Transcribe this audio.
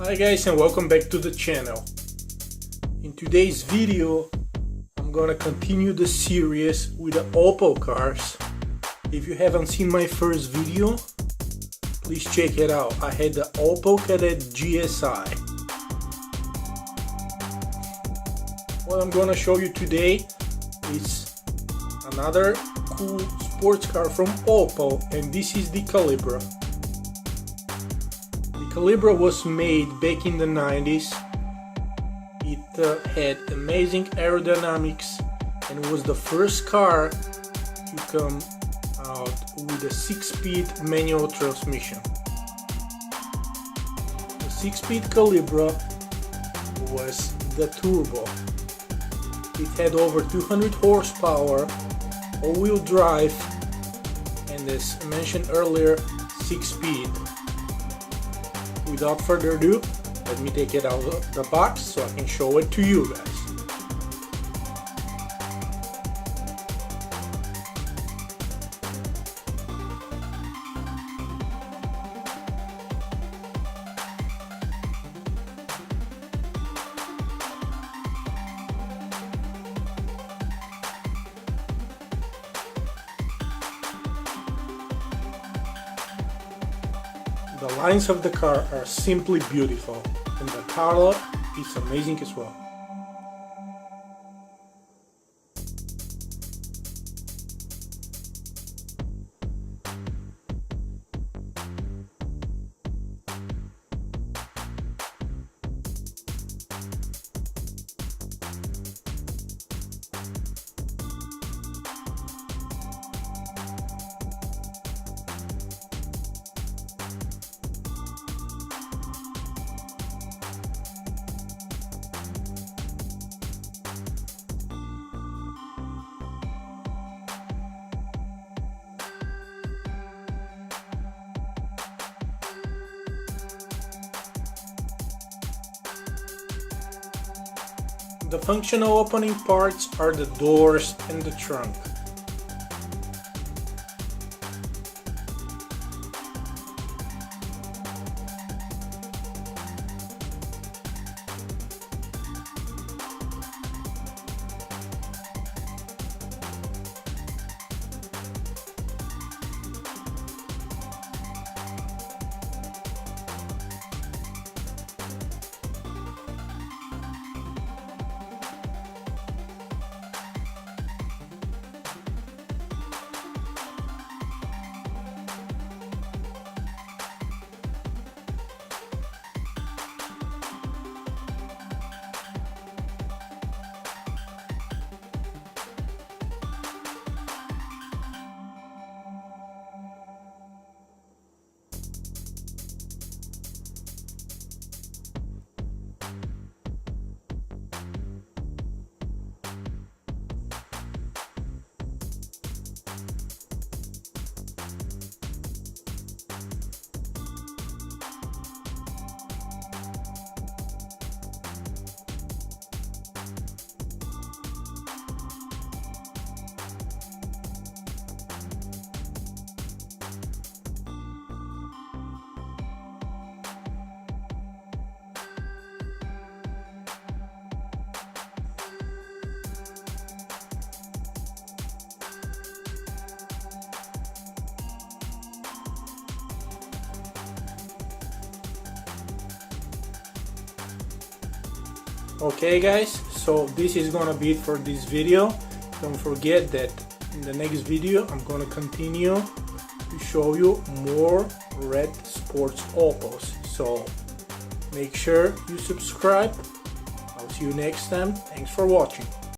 Hi guys, and welcome back to the channel. In today's video I'm gonna continue the series with the Opel cars. If you haven't seen my first video, please check it out. I had the Opel Kadett GSI. What I'm gonna show you today is another cool sports car from Opel, and this is the Calibra. The Calibra was made back in the 90s. It had amazing aerodynamics and was the first car to come out with a 6-speed manual transmission. The 6-speed Calibra was the turbo. It had over 200 horsepower, all-wheel drive, and as mentioned earlier, 6-speed. Without further ado, let me take it out of the box so I can show it to you guys. The lines of the car are simply beautiful, and the color is amazing as well. The functional opening parts are the doors and the trunk. Okay guys, so this is gonna be it for this video. Don't forget that in the next video I'm gonna continue to show you more red sports Opels. So make sure you subscribe. I'll see you next time. Thanks for watching.